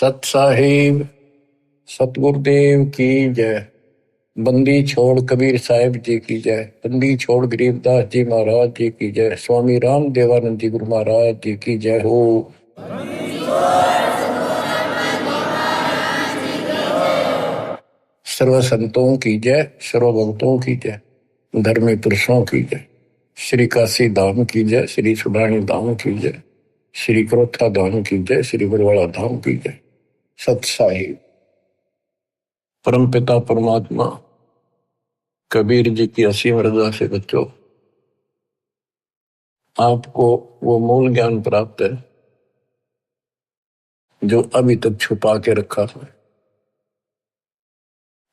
सत साहिब सतगुरुदेव की जय। बंदी छोड़ कबीर साहिब जी की जय। बंदी छोड़ गरीबदास जी महाराज जी की जय। स्वामी राम देवानंद जी गुरु महाराज जी की जय हो। सर्व संतों की जय, सर्व भक्तों की जय, धर्मी पुरुषों की जय। श्री काशी धाम की जय, श्री सुब्राणी धाम की जय, श्री क्रोथा धाम की जय, श्री बरवाड़ा धाम की जय। सत साहिब परमपिता परमात्मा कबीर जी की असीम रजा से बच्चों, आपको वो मूल ज्ञान प्राप्त है जो अभी तक छुपा के रखा है।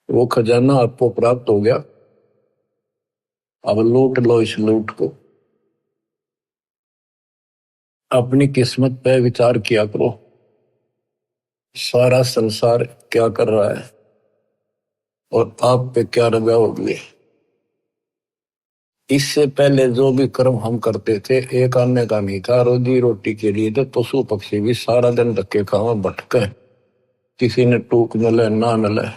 वो खजाना आपको प्राप्त हो गया। अब लूट लो इस लूट को। अपनी किस्मत पे विचार किया करो, सारा संसार क्या कर रहा है और आप पे क्या रजा होगी। इससे पहले जो भी कर्म हम करते थे, एक आने का नहीं था, रोजी रोटी के लिए तो पशु पक्षी भी सारा दिन धक्के खावा भटके, किसी ने टूक मिले ना मिले।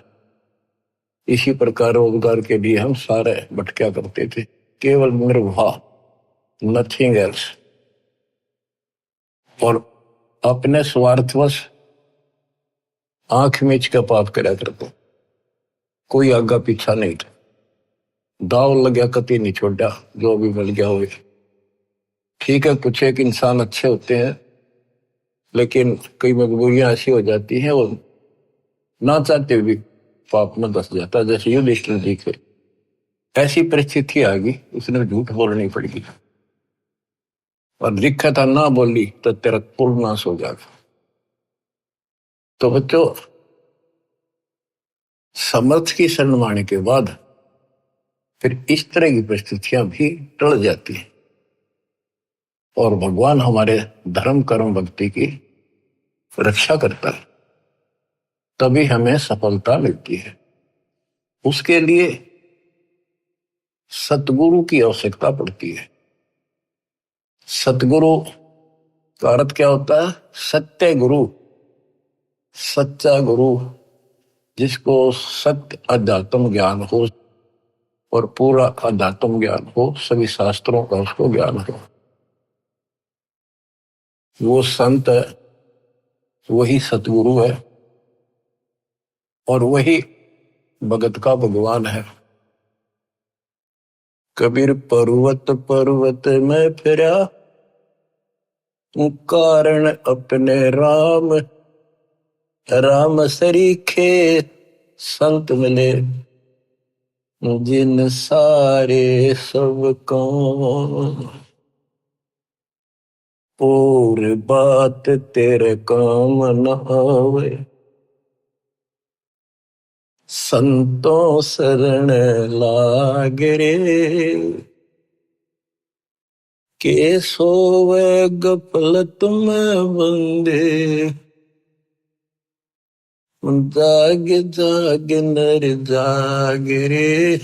इसी प्रकार रोजगार के लिए हम सारे भटका करते थे, केवल निर्वाह, नथिंग एल्स। और अपने स्वार्थवश आंख मीच के पाप करा करते, कोई आगा पीछा नहीं था। दाव लग गया कति नहीं छोड़ा, जो भी मिल गया हो। ठीक है, कुछ एक इंसान अच्छे होते हैं, लेकिन कई मजबूरियां ऐसी हो जाती हैं, वो ना चाहते भी पाप में धस जाता है। जैसे युधिष्ठिर जी के ऐसी परिस्थिति आ गई, उसने झूठ बोलनी पड़ेगी और लिखा था ना बोली तो तेरा कुल नाश हो जाएगा। तो बच्चों, समर्थ की शरण माने के बाद फिर इस तरह की परिस्थितियां भी टल जाती हैं और भगवान हमारे धर्म कर्म भक्ति की रक्षा करता है, तभी हमें सफलता मिलती है। उसके लिए सतगुरु की आवश्यकता पड़ती है। सतगुरु का अर्थ क्या होता है? सत्य गुरु, सच्चा गुरु, जिसको सत्य अध्यात्म ज्ञान हो और पूरा अध्यात्म ज्ञान हो, सभी शास्त्रों का उसको ज्ञान हो। वो संत है, वही सतगुरु है और वही भगत का भगवान है। कबीर पर्वत पर्वत में फिरा, कारण अपने राम, राम सरीखे संत मिले, जिन सारे सब काम, और बात तेरे काम न आवे, संतों शरण लाग रे, के सोवे गफलत में बंदे, जाग जाग नर जाग रे,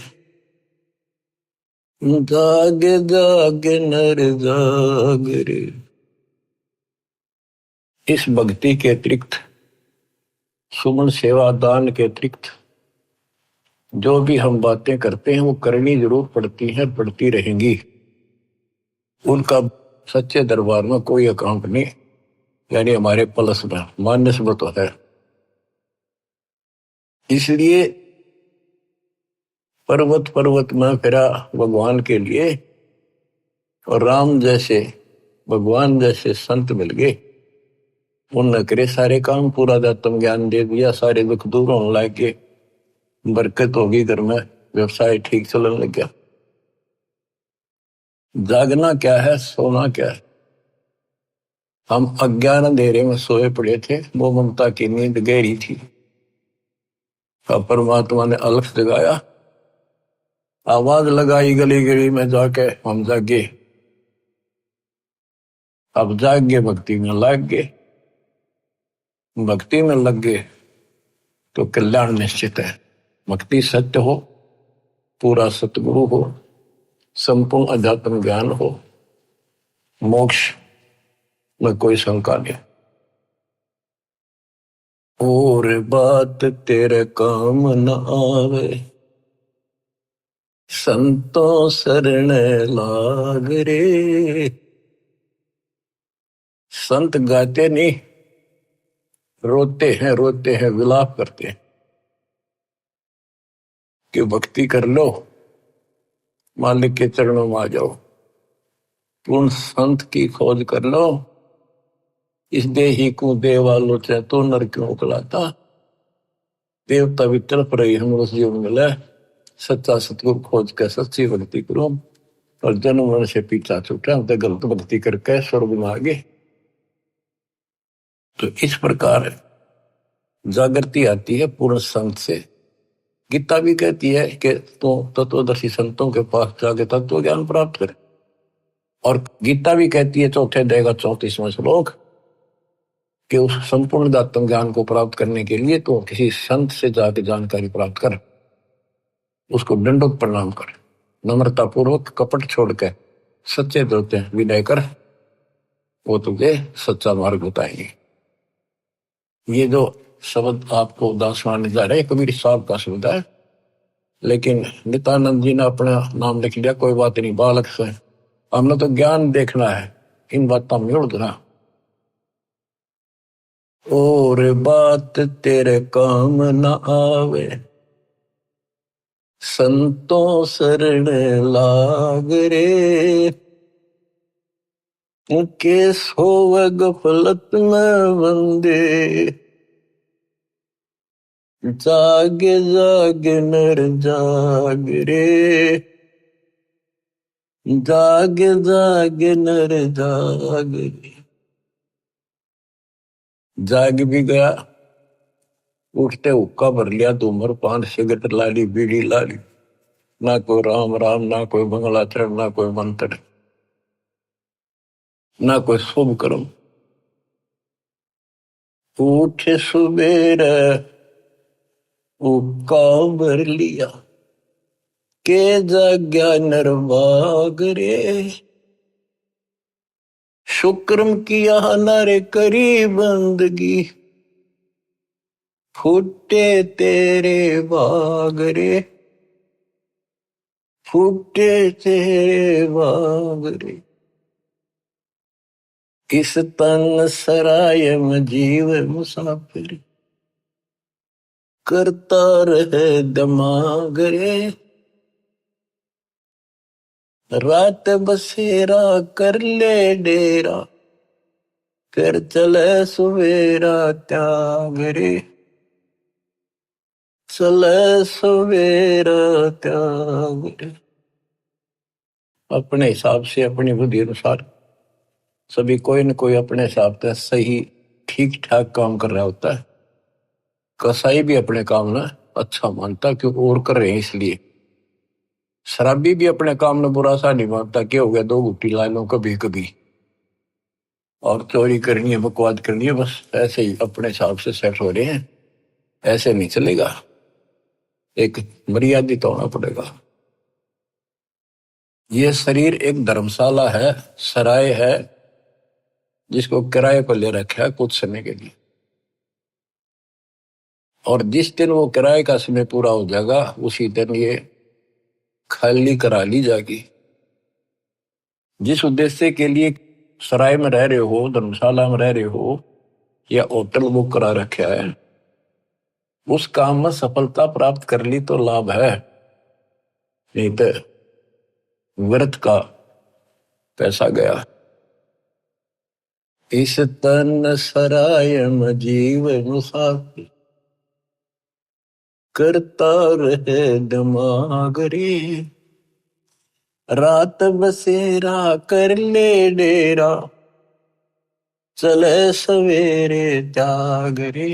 जाग जाग नर जाग रे। इस भक्ति के अतिरिक्त, सुमन सेवा दान के अतिरिक्त जो भी हम बातें करते हैं वो करनी जरूर पड़ती हैं, पड़ती रहेंगी। उनका सच्चे दरबार में कोई अकाउंट नहीं, यानी हमारे प्लस में माइनस में तो है। इसलिए पर्वत पर्वत में फिरा भगवान के लिए, और राम जैसे भगवान जैसे संत मिल गए, उनने करे सारे काम, पूरा आत्म ज्ञान दे दिया, सारे दुख दूर होने लग गए, बरकत होगी घर में, व्यवसाय ठीक चलने लग गया। जागना क्या है, सोना क्या है? हम अज्ञान अंधेरे में सोए पड़े थे, वो ममता की नींद गहरी थी। अब परमात्मा ने अलख जगाया, आवाज लगाई गली गली में जाके, हम जागे। अब जाग गए, भक्ति में लग गए। भक्ति में लग गए तो कल्याण निश्चित है। भक्ति सत्य हो, पूरा सतगुरु हो, संपूर्ण अध्यात्म ज्ञान हो, मोक्ष में कोई शंका नहीं। और बात तेरे काम न आवे, संतों शरण लाग रे। संत गाते नहीं, रोते हैं, विलाप करते हैं कि भक्ति कर लो, मालिक के चरणों में आ जाओ। पूर्ण संत की खोज कर लो, इस देही को देवालो चाहे तो नर क्यों उकलाता। देवता भी तड़प रही हम उस जीवन मिले, सच्चा सतगुरु खोज के सच्ची भक्ति करो। और जन्म मरण से पीछा छूटा, हम तो गलत भक्ति करके स्वर्ग में आ गए। तो इस प्रकार जागृति आती है पूर्ण संत से। गीता भी कहती है कि तो तत्वदर्शी संतों के पास जाके तत्व ज्ञान प्राप्त करे। और गीता भी कहती है चौथे अध्याय का 34वां श्लोक कि उस संपूर्ण दात्म ज्ञान को प्राप्त करने के लिए तो किसी संत से जाके जानकारी प्राप्त कर, उसको दंडोत प्रणाम कर, नम्रता पूर्वक कपट छोड़ के सच्चे दोते विनय कर, वो तुझे सच्चा मार्ग बताएंगे। ये जो शब्द आपको दासवान जा रहे कबीर साहब का शब्द है, लेकिन नित्यानंद जी ने अपना नाम लिख लिया, कोई बात नहीं, बालक से हमने तो ज्ञान देखना है, इन बातों में उड़ना। और बात तेरे काम न आवे, संतों शरण लाग रे। के सोव गफलत में बंदे, जाग जाग नर जाग रे। जाग जाग नर जाग रे। जाग भी गया, उठते हुक्का भर लिया, धूम्रपान सिगरेट लाली, बीड़ी लाली, ना कोई राम राम, ना कोई मंगलाचरण, ना कोई मंत्र, ना कोई शुभ कर्म। उठ सुबेर हुक्का भर लिया, के जाग्या नरवाग रे। शुक्रम किया नर करी बंदगी, फूटे तेरे बाग रे। फूटे तेरे बाग रे। इस तन सराय में जीव मुसाफिर, करता रहे दिमाग रे। रात बसेरा कर ले डेरा, फिर चले सवेरा त्याग रे। चले सवेरा त्याग रे। अपने हिसाब से, अपनी बुद्धि अनुसार सभी कोई न कोई अपने हिसाब से सही ठीक ठाक काम कर रहा होता है। कसाई भी अपने काम ना अच्छा मानता क्योंकि और कर रहे हैं इसलिए। शराबी भी अपने काम में बुरा सा नहीं मानता, क्या हो गया, दो घुट्टी ला लो कभी कभी, और चोरी करनी है, बकवाद करनी है, बस ऐसे ही अपने हिसाब से सेट हो रहे हैं। ऐसे नहीं चलेगा, एक मर्यादित होना पड़ेगा। ये शरीर एक धर्मशाला है, सराय है, जिसको किराए पर ले रखा है कुछ समय के लिए। और जिस दिन वो किराए का समय पूरा हो जाएगा, उसी दिन ये खाली करा ली जाएगी। जिस उद्देश्य के लिए सराय में रह रहे हो, धर्मशाला में रह रहे हो, या होटल बुक करा रखा है, उस काम में सफलता प्राप्त कर ली तो लाभ है, नहीं तो व्यर्थ का पैसा गया। इस तन सराय में जीव मुसाफिर, करता रहे दिमाग रे। रात बसेरा कर ले डेरा, चले सवेरे त्याग रे।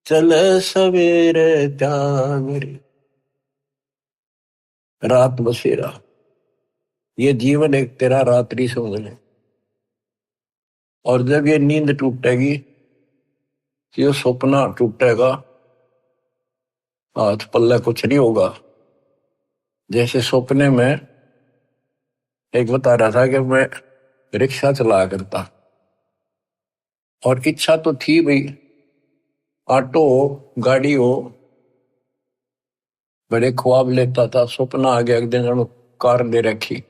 चले सवेरे त्याग रे। रात बसेरा, ये जीवन एक तेरा रात्रि समझ ले। और जब ये नींद टूटेगी, ये सपना टूटेगा, हाथ पल्ले कुछ नहीं होगा। जैसे सपने में एक बता रहा था कि मैं रिक्शा चला करता, और इच्छा तो थी भाई ऑटो हो, गाड़ी हो, बड़े ख्वाब लेता था। सपना आ गया एक दिन जब कार ले रखी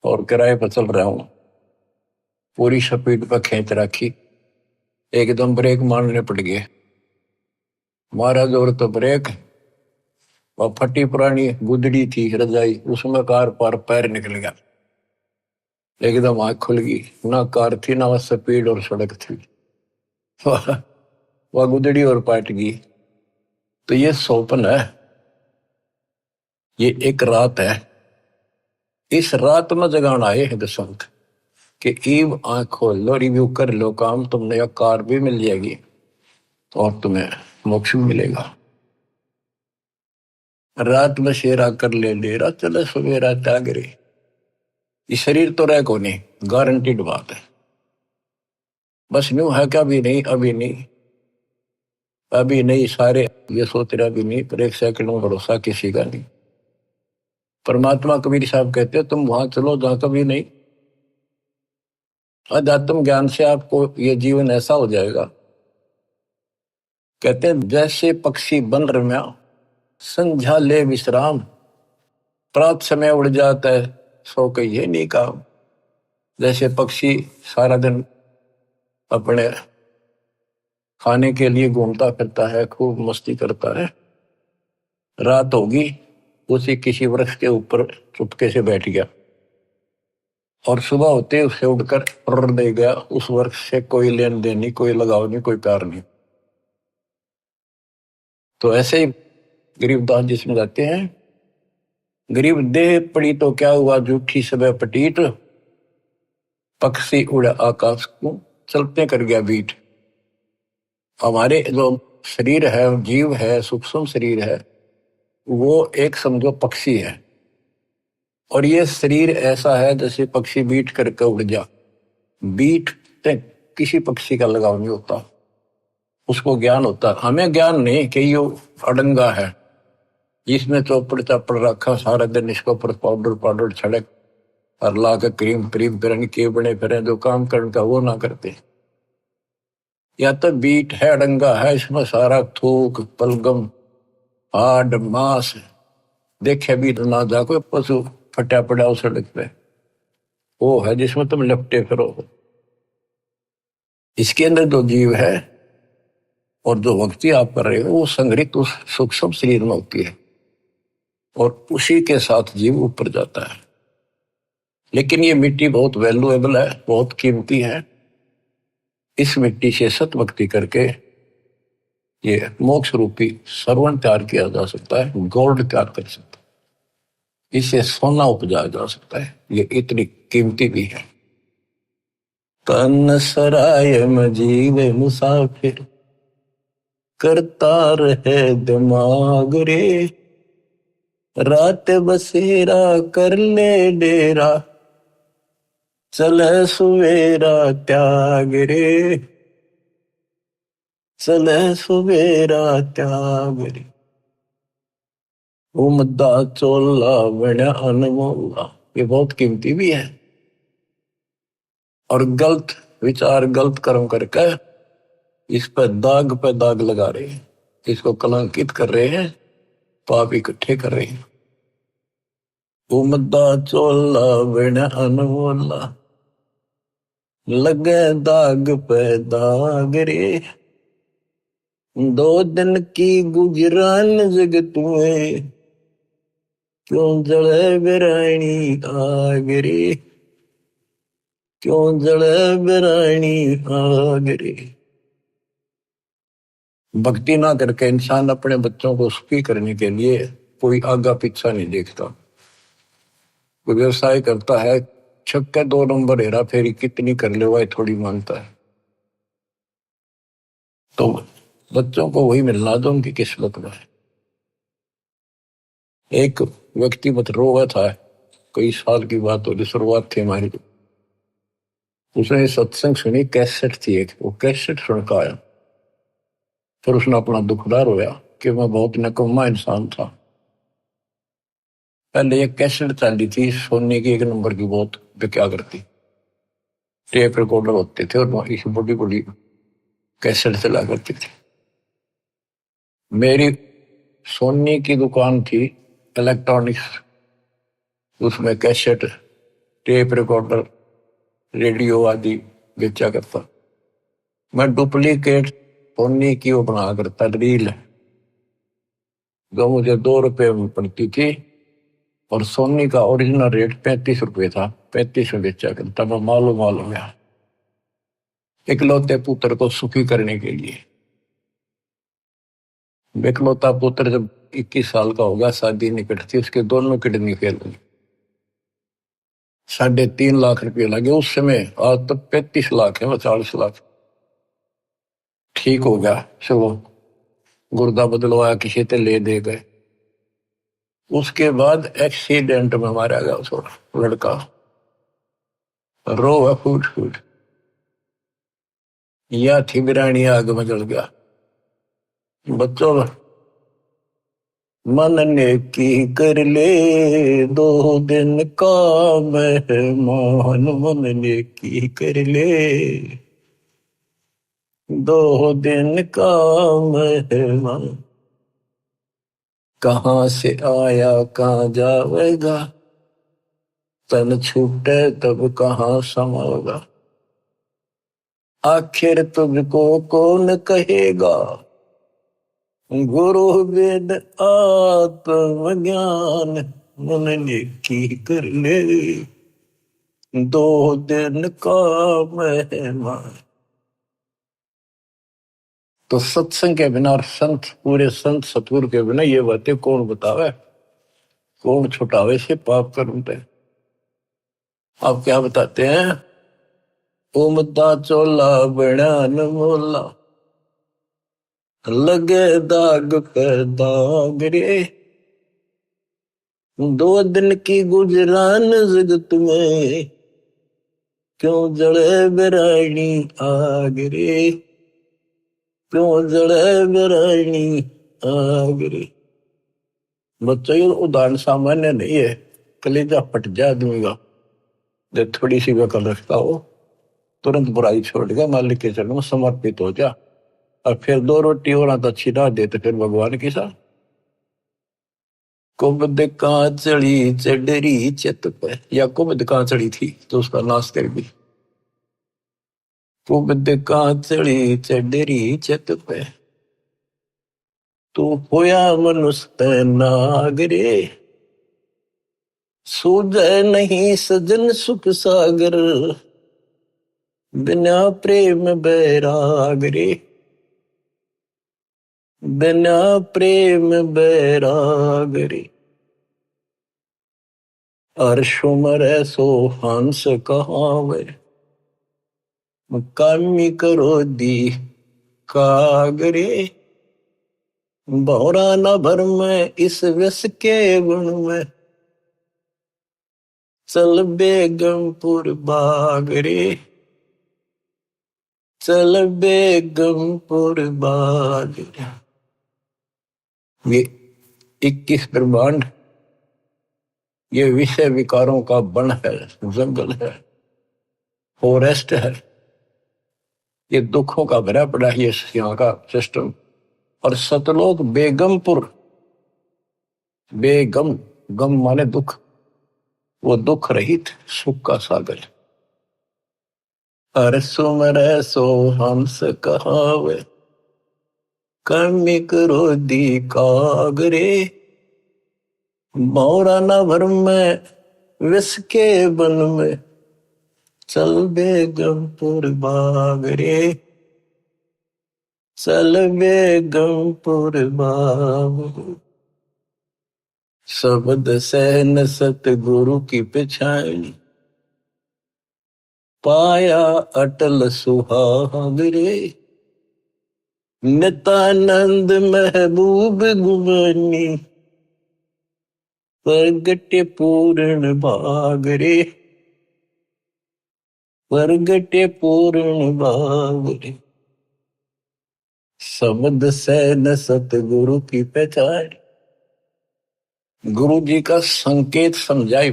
और किराए पर चल रहा हूं, पूरी स्पीड पर खींच रखी, एकदम ब्रेक मारने पड़ गए। मारा जोर तो ब्रेक, और फटी पुरानी गुदड़ी थी रजाई, उसमें कार पर पैर निकल गया। एकदम आंख खुल गई, ना कार थी ना वह स्पीड और सड़क थी। वह गुदड़ी और पाट गई। तो ये सौपन है, ये एक रात है। इस रात में जगाना आए हैं दसंत कि ईब आंख खोल लो, रिव्यू कर लो काम, तुमने यह कार भी मिल जाएगी और तुम्हें मोक्ष भी मिलेगा। रात में शेरा कर ले डेरा, चले सवेरा त्यागरे। ये शरीर तो रह को नहीं, गारंटीड बात है। बस न्यू है क्या, अभी नहीं, अभी नहीं, अभी नहीं, सारे ये सोच रहे अभी नहीं, पर एक सेकंड में भरोसा किसी का नहीं। परमात्मा कबीर साहब कहते हैं तुम वहां चलो जहां कभी नहीं। अध्यात्म ज्ञान से आपको ये जीवन ऐसा हो जाएगा, कहते हैं जैसे पक्षी बन रम्या, संध्या ले विश्राम, प्रात समय उड़ जाता है, सो कहिए नहीं काम। जैसे पक्षी सारा दिन अपने खाने के लिए घूमता फिरता है, खूब मस्ती करता है, रात होगी उसी किसी वृक्ष के ऊपर चुपके से बैठ गया और सुबह होते उससे उड़कर उड़ दे गया। उस वृक्ष से कोई लेन देन नहीं, कोई लगाव नहीं, कोई प्यार नहीं। तो ऐसे ही गरीबदास जी समझाते हैं, गरीब देह पड़ी तो क्या हुआ, झूठी सब पटीट, पक्षी उड़ा आकाश को, चलते कर गया बीट। हमारे जो शरीर है, जीव है, सूक्ष्म शरीर है, वो एक समझो पक्षी है। और ये शरीर ऐसा है जैसे पक्षी बीट करके उड़ जा। बीट से किसी पक्षी का लगाव नहीं होता, उसको ज्ञान होता। हमें ज्ञान नहीं कि ये अडंगा है, इसमें चौपड़ चापड़ रखा सारा दिन, इसके ऊपर पाउडर पाउडर छड़क और ला के क्रीम क्रीम फिर के बने फिर जो काम करने का वो ना करते। या तो बीट है, अडंगा है, इसमें सारा थूक पलगम हाड मांस देखे भी ना जा, कोई पशु फटा पड़ा उस सड़क पे, वो है जिसमें तुम लपटे फिरो। इसके अंदर जो जीव है और जो भक्ति आप कर रहे हो वो संग्रहित उस सूक्ष्म शरीर में होती है और उसी के साथ जीव ऊपर जाता है। लेकिन ये मिट्टी बहुत वैल्यूएबल है, बहुत कीमती है। इस मिट्टी से सत भक्ति करके ये मोक्ष रूपी सरवण तैयार किया जा सकता है, गोल्ड तैयार कर सकता है, इससे सोना उपजाया जा सकता है। ये इतनी कीमती भी है। तन सराय में जीव मुसाफिर, करता रहे दिमाग रे, रात बसेरा कर ले डेरा, चले सुवेरा त्याग रे, चले सुवेरा त्याग रे। उमदा चोला बना अनमोला, ये बहुत कीमती भी है। और गलत विचार गलत कर्म करके इस पे दाग लगा रहे हैं, इसको कलंकित कर रहे हैं, पाप इकट्ठे कर रहे हैं। उमदा चोला बना अनमोला, लगे दाग पे दाग रे, दो दिन की गुजरान जगत में, क्यों जले बिरानी आग रे, क्यों जले बिरानी आग रे। भक्ति ना करके इंसान अपने बच्चों को सुखी करने के लिए कोई आगा पीछा नहीं देखता। कोई व्यवसाय करता है, छक्के 2 नंबर हेरा फेरी कितनी कर ले वह थोड़ी मानता है। तो बच्चों को वही मिलना जो उनकी किस्मत में है। एक व्यक्ति मत रोगा था, कई साल की बात हो, शुरुआत थी हमारी। उसने सत्संग सुनी, कैसेट थी एक, वो कैसेट सुन का आया। फिर उसने अपना दुखदार होया कि मैं बहुत नकम्मा इंसान था। पहले एक कैसेट चली थी सोने की, 1 नंबर की, बहुत क्या करती, टेप रिकॉर्डर होते थे और इस बड़ी बड़ी कैसेट चला करती थी। मेरी सोनी की दुकान थी इलेक्ट्रॉनिक्स, उसमें कैसेट, टेप रिकॉर्डर, रेडियो आदि बेचा करता। मैं डुप्लीकेट सोनी की वो बना करता रील, जो मुझे 2 रुपए में पड़ती थी, और सोनी का ओरिजिनल रेट 35 रुपए था। 35 में बेचा करता। मैं मालूम हो गया, इकलौते पुत्र को सुखी करने के लिए। इकलौता पुत्र जब 21 साल का होगा, शादी निकट थी, उसके दोनों किडनी फेल हुई। 3.5 लाख रुपये लगे उस समय। आज तो 35 लाख है, 40 लाख। ठीक हो गया, चलो गुर्दा बदलवाया, किसी से ले दे गए। उसके बाद एक्सीडेंट में मारा गया थोड़ा लड़का, रो फूट फूट, या थी बिरानी आग में जल गया। बच्चों, मन ने की कर ले 2 दिन का मेहमान, मन ने की कर ले 2 दिन का मेहमान। कहाँ से आया कहाँ जाएगा, तन छूटे तब कहाँ समाएगा। आखिर तुझको कौन कहेगा, गुरु वेद आत्मज्ञान। मन ने की कर ले 2 दिन का मेहमान। तो सत्संग के बिना और संत, पूरे संत सतगुरु के बिना ये बातें कौन बतावे, कौन छुटावे से पाप कर्म पे। आप क्या बताते हैं, उमदा चोला बना न मोला, लगे दाग पे दाग रे। 2 दिन की गुजरान जगत में, क्यों जड़े बिरानी आग रे, क्यों जड़े बिरानी आग रे। बच्चों, ये उदाहरण सामान्य नहीं है, कलेजा फट जाए आदमी का। जब थोड़ी सी वकल रखता हो, तुरंत बुराई छोड़ के मालिक के चरणों में समर्पित हो जा, और फिर 2 रोटी और तो अच्छी ना दे तो फिर भगवान की सा। कुबद कांचड़ी चढ़ी चित पे, या कुबद कांचड़ी थी तो उसका नाश कर दी। कुबद कांचड़ी चढ़ी चित पे, तू होया मनुष्य नागरे। सूझे नहीं सजन सुख सागर, बिना प्रेम बैराग रे, बिना प्रेम बैराग रे। अर्शुमर सो हंस कहावे, कामी करो दी कागरे। भौरा न भर में इस विष के गुण में, चल बेगमपुर बागरे, चल बेगमपुर बागरे। ये 21 ब्रह्मांड, ये विषय विकारों का वन है, जंगल है, फॉरेस्ट है। ये दुखों का भरा पड़ा है ये यहाँ का सिस्टम। और सतलोक बेगमपुर, बेगम, गम माने दुख, वो दुख रहित सुख का सागर। अर सुमर सो हंस कहावे, कर्मी करो दी कागरे। मौरा न भर में विष के बन में, चल बेगमपुर बागरे, चल बेगमपुर बागरे। शब्द सहन सतगुरु की पिछाड़ी, पाया अटल सुहागरे। नित्यानंद महबूब गुमानी, प्रगटे पूर्ण बागरे, प्रगटे पूर्ण बागरे। शब्द सहन सतगुरु की पहचान, गुरु जी का संकेत समझाए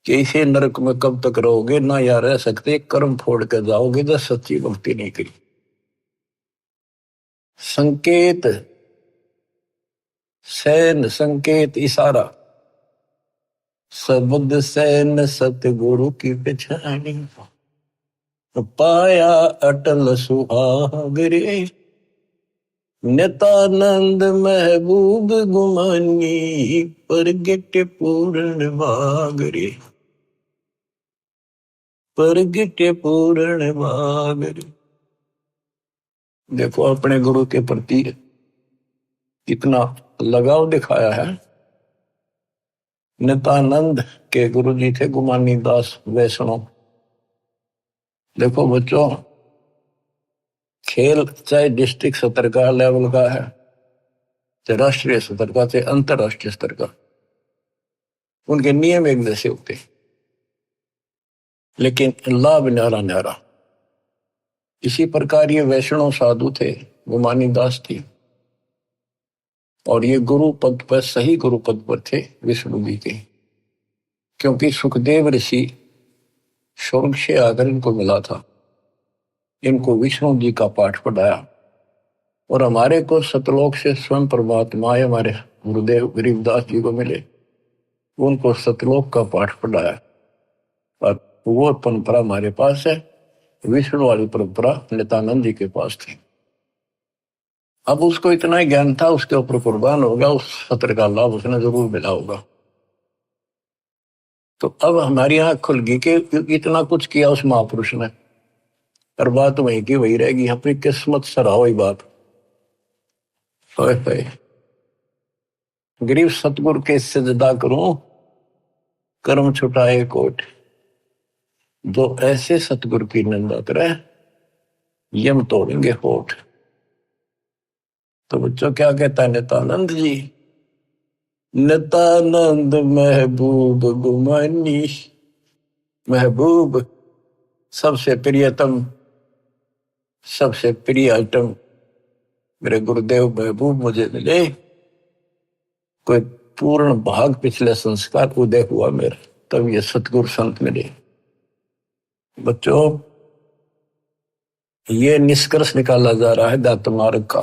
कि इसे नरक में कब तक रहोगे, ना या रह सकते, कर्म फोड़ कर जाओगे जब सच्ची भक्ति नहीं करी। संकेत सैन संकेत इशारा, शब्द सैन सतगुरु की पहचानी, पाया अटल सुहाग रे, नितानंद महबूब गुमानी, परगट पूर्ण भाग रे, परगट पूर्ण भाग रे। देखो अपने गुरु के प्रति कितना लगाव दिखाया है। नितानंद के गुरु जी थे गुमानी दास वैष्णव। देखो बच्चों, खेल चाहे डिस्ट्रिक्ट स्तर का लेवल का है, चाहे राष्ट्रीय स्तर का, चाहे अंतरराष्ट्रीय स्तर का, उनके नियम एक जैसे होते, लेकिन लाभ न्यारा न्यारा। इसी प्रकार ये वैष्णव साधु थे, गुमानी दास थी, और ये गुरु पद पर, सही गुरु पद पर थे विष्णु जी के, क्योंकि सुखदेव ऋषि स्वर्ग से आकर इनको मिला था, इनको विष्णु जी का पाठ पढ़ाया, और हमारे को सतलोक से स्वयं परमात्मा हमारे गुरुदेव गरीबदास जी को मिले, उनको सतलोक का पाठ पढ़ाया, और वो परंपरा हमारे पास है। विष्णु वाली परंपरा नित्यानंद जी के पास थी। अब उसको इतना ही ज्ञान था, उसके ऊपर कुर्बान हो गया, उस सत्र का लाभ उसने जरूर मिला होगा। तो अब हमारी आंख खुल गई कि इतना कुछ किया उस महापुरुष ने, और बात वही की वही रहेगी। अपनी किस्मत सराहो ही बात। गरीब सतगुरु के सजदा करूं, कर्म छुटाए कोट, जो ऐसे सतगुरु की निंदा करे यम तोड़ेंगे होठ। तो बच्चों क्या कहता है नित्यानंद जी, नित्यानंद महबूब गुमानी, महबूब सबसे प्रियतम, सबसे प्रिय आइटम मेरे गुरुदेव महबूब मुझे मिले। कोई पूर्ण भाग पिछले संस्कार उदय हुआ मेरा, तब ये सतगुरु संत मिले। बच्चों, ये निष्कर्ष निकाला जा रहा है दात मार्ग का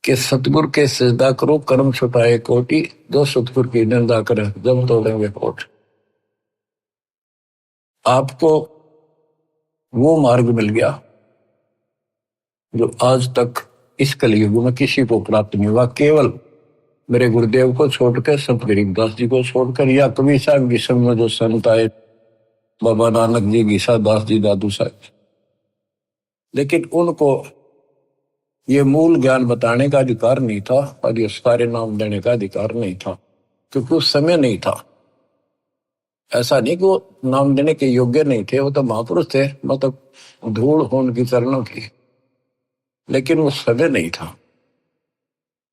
कि सतगुरु के सजदा करो, कर्म छुटाए कोटि, जो सतगुरु की निंदा करे जब तोड़ेंगे होठ। आपको वो मार्ग मिल गया जो आज तक इस कलयुग में किसी को प्राप्त नहीं हुआ, केवल मेरे गुरुदेव को छोड़कर, संत गरीबदास जी को छोड़कर, या कभी साहब की संग में जो संत आए, बाबा नानक जी, गीसा दास जी, दादू साहब, लेकिन उनको ये मूल ज्ञान बताने का अधिकार नहीं था, और ये सारे नाम देने का अधिकार नहीं था, क्योंकि उस समय नहीं था। ऐसा नहीं कि वो नाम देने के योग्य नहीं थे, वो तो महापुरुष थे, मतलब धूल हो उनकी चरणों की, लेकिन वो समय नहीं था।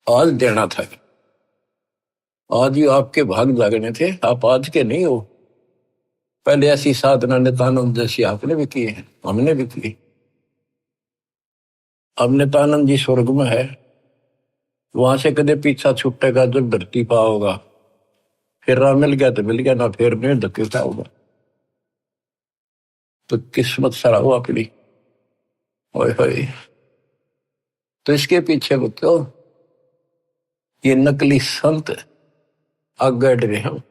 आज देना था, आज ही आपके भाग जागने थे, आप आज के नहीं हो। पहले ऐसी साधना नित्यानंद जैसी आपने भी की है, हमने भी की। अब नित्यानंद जी स्वर्ग में है, वहां से कदे पीछा छूटेगा जब धरती पा होगा, फिर राह मिल गया तो मिल गया, ना फिर नहीं धकेलता होगा। तो किस्मत सरा हो अपनी। ओए होए, तो इसके पीछे बच्चों ये नकली संत आगे रहे हैं।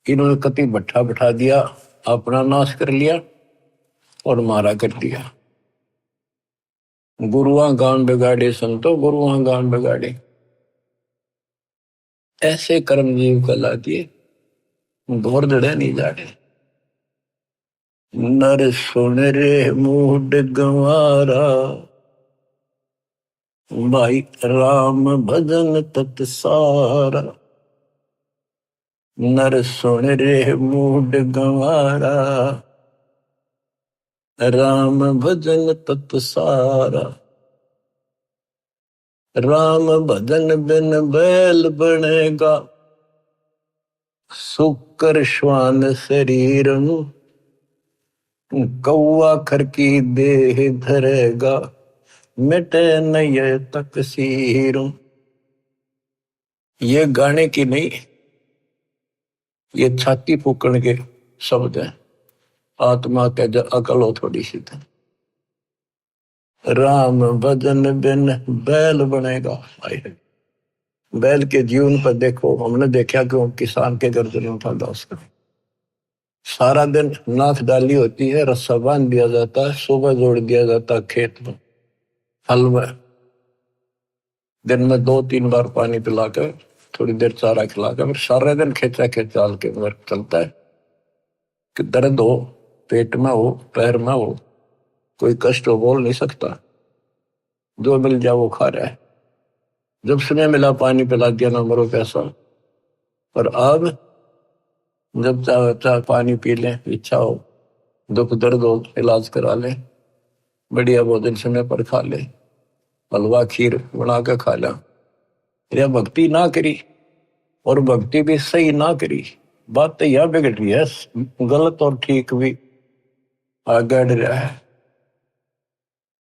इन्होंने कति भट्ठा बैठा दिया, अपना नाश कर लिया और मारा कर दिया। गुरुआ गान बिगाड़े संतो, गुरुआ गान बिगाड़े, ऐसे कर्म जीव कला दिए, घोर दड़े नहीं जाड़े। नर सुन रे मूड गंवारा, भाई राम भजन तत सारा। नर सुन रे मूड गंवारा, राम भजन तत सारा। राम भजन बिन बैल बनेगा, सुकर श्वान शरीर कौआ खर की देह धरेगा, मिटे नय तकसीर। ये गाने की नहीं, ये छाती फूकण के शब्द हैं। आत्मा के जो अकल हो थोड़ी सी, राम भजन बिन बैल बनेगा। बैल के जीवन पर देखो, हमने देखा कि वो किसान के गर्दन में उठाता उसका सारा दिन नाथ डाली होती है, रस्सा बांध दिया जाता है, सुबह जोड़ दिया जाता है खेत में, हल में, दिन में 2-3 बार पानी पिलाकर, थोड़ी देर चारा खिलाकर, फिर सारे दिन खेचा खेचाल के वर्क चलता है कि दर्द हो, पेट में हो, पैर में हो, कोई कष्ट हो, बोल नहीं सकता, जो मिल जाए वो खा रहा है। जब समय मिला पानी पिला दिया, ना मरो पैसा। और अब जब चाहे चाहे पानी पी लें, इच्छा हो, दुख दर्द हो, इलाज करा ले, बढ़िया भोजन समय पर खा ले, हलवा खीर बना के खा ला, या भक्ति ना करी, और भक्ति भी सही ना करी, बात तो यह बिगड़ रही है, गलत और ठीक भी आगे रहा है।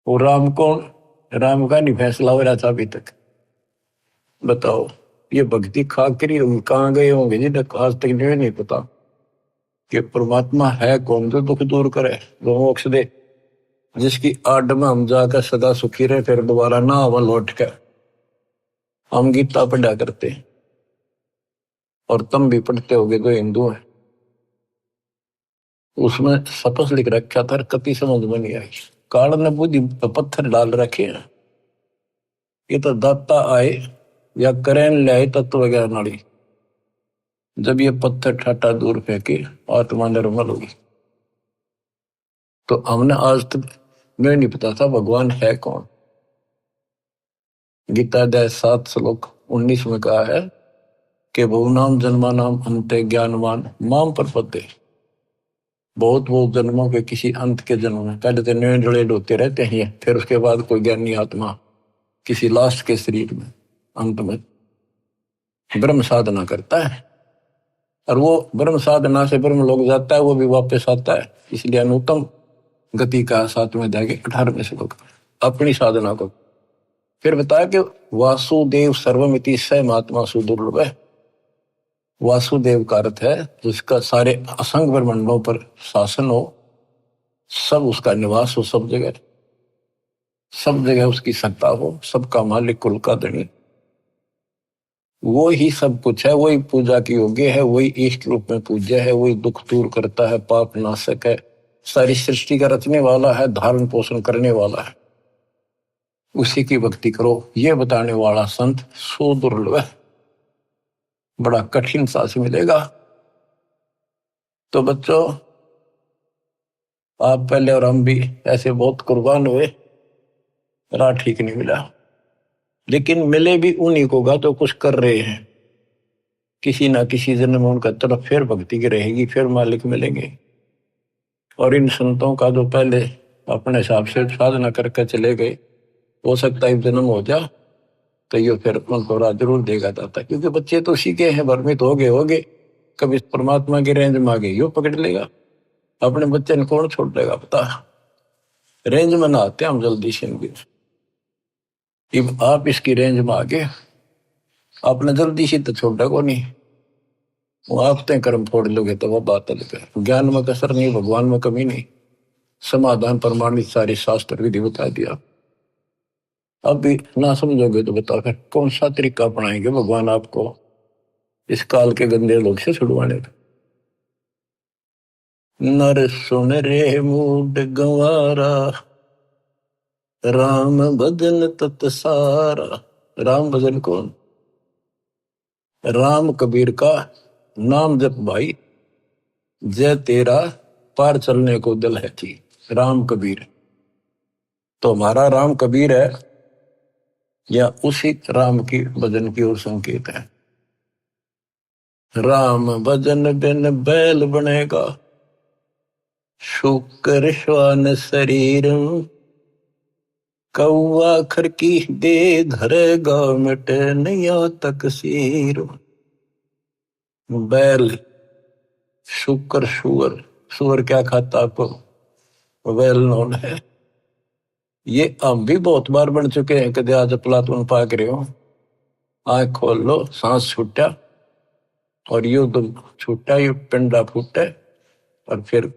वो राम कौन, राम का नहीं फैसला हो रहा था अभी तक। बताओ, ये भक्ति खा करी कहाँ गए होंगे जिन्हें आज तक नहीं पता कि परमात्मा है कौन, जो दुख दूर करे, जो मोक्ष दे, जिसकी आड़ में हम जाकर सदा सुखी रहे, फिर दोबारा ना हम लौट कर। हम गीता पढ़ा करते, और तुम भी पढ़ते होगे जो हिंदू है, उसमें सपस लिख रखा था, कभी समझ में नहीं आई। काल ने बुद्धि पत्थर डाल रखे हैं, ये तो दाता आए या करें ले आए तत्व ज्ञान नाड़ी, जब ये पत्थर ठाटा दूर फेंके आत्मा निर्मल होगी। तो हमने आज तक मैं नहीं पता था भगवान है कौन। गीता अध्याय 7 श्लोक 19 में कहा है कि बहुनाम जन्मानाम अन्ते ज्ञानवान माम प्रपद्ये। बहुत जन्मों के किसी अंत के जन्म में, पहले तो नए जड़े होते रहते हैं, फिर उसके बाद कोई ज्ञानी आत्मा किसी लास्ट के शरीर में अंत में ब्रह्म साधना करता है, और वो ब्रह्म साधना से ब्रह्म लोग जाता है, वो भी वापस आता है। इसलिए अनुत्तम गति का 7वें अध्याय के 18वें श्लोक अपनी साधना को फिर बताया कि वासुदेव सर्वमिति स महात्मा सुदुर्लभ है। वासुदेव का अर्थ है जिसका सारे असंग ब्रह्मांडों पर शासन हो, सब उसका निवास हो, सब जगह उसकी सत्ता हो, सबका मालिक, कुल का धनी, वो ही सब कुछ है, वही पूजा की योग्य है, वही इष्ट रूप में पूज्य है, वही दुख दूर करता है, पाप नाशक है, सारी सृष्टि का रचने वाला है, धारण पोषण करने वाला है, उसी की भक्ति करो, ये बताने वाला संत सुदुर्लभ है, बड़ा कठिन सांस मिलेगा। तो बच्चों, आप पहले और हम भी ऐसे बहुत कुर्बान हुए, राह ठीक नहीं मिला, लेकिन मिले भी उन्हीं को गा तो कुछ कर रहे हैं, किसी ना किसी जन्म में उनका तरफ फिर भक्ति की रहेगी, फिर मालिक मिलेंगे। और इन संतों का जो पहले अपने हिसाब से साधना करके चले गए, हो सकता है जन्म हो जा तो ये फिर उनको राह जरूर देगा जाता, क्योंकि बच्चे तो सीखे हैं, भ्रमित हो गए, कभी परमात्मा की रेंज में आ गए यो पकड़ लेगा, अपने बच्चे ने कौन छोड़ देगा पता। रेंज में ना आते हम जल्दी से, अब आप इसकी रेंज में आ गए, आपने जल्दी से तो छोड़ा को नहीं, वो आप तय कर्म फोड़ लोगे तो वह बात अलग है। ज्ञान में कसर नहीं, भगवान में कमी नहीं, समाधान प्रमाणित सारे शास्त्र विधि बता दिया। अब भी ना समझोगे तो बताओ फिर कौन सा तरीका अपनाएंगे भगवान आपको इस काल के गंदे लोग से छुड़वाने का। नर सुन रे मूड गंवारा, राम भजन तत सारा। राम भजन कौन? राम कबीर का नाम जप भाई, जय तेरा पार चलने को दिल है थी। राम कबीर तो हमारा राम कबीर है, या उसी राम की भजन की ओर संकेत है। राम भजन बिन बैल बनेगा, शुक्र श्वान शरीर, कौआ खरकी दे धरेगा मिटे नैया तक सीर। बैल, शुक्र, सुअर, सुअर क्या खाता आपको वेल नोन है। ये हम भी बहुत बार बन चुके हैं, कदे आज प्लाटून पाक रहे हो, आंख खोल लो, सांस छूटा और यू तो छूटा, यू पिंडा फूटा, और फिर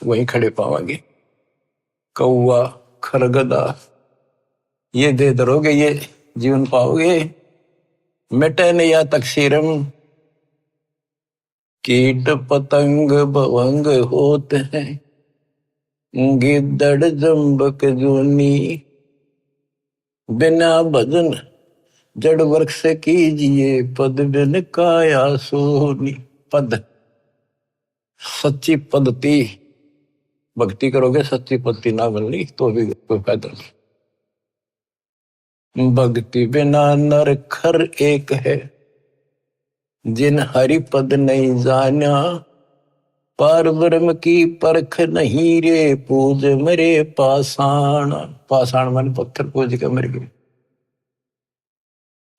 वहीं खड़े पावांगे। कौआ, खरगदा, ये दे दरोगे ये जीवन पाओगे। मिटे न या तकसीरम, कीट पतंग भवंग होते हैं, गिद्दड़ जम्बक जूनी, बिना भजन जड़ वृक्ष से कीजिए, पद बिन काया सोनी। पद, सच्ची पद्धति, भक्ति करोगे सच्ची पद्धति ना मिलनी तो भी कोई फायदा नहीं। भक्ति बिना नर खर एक है, जिन हरि पद नहीं जाना, पार ब्रह्म की परख नहीं रे, पूज मरे पाषाण। पाषाण मन पत्थर पूज के मर गए।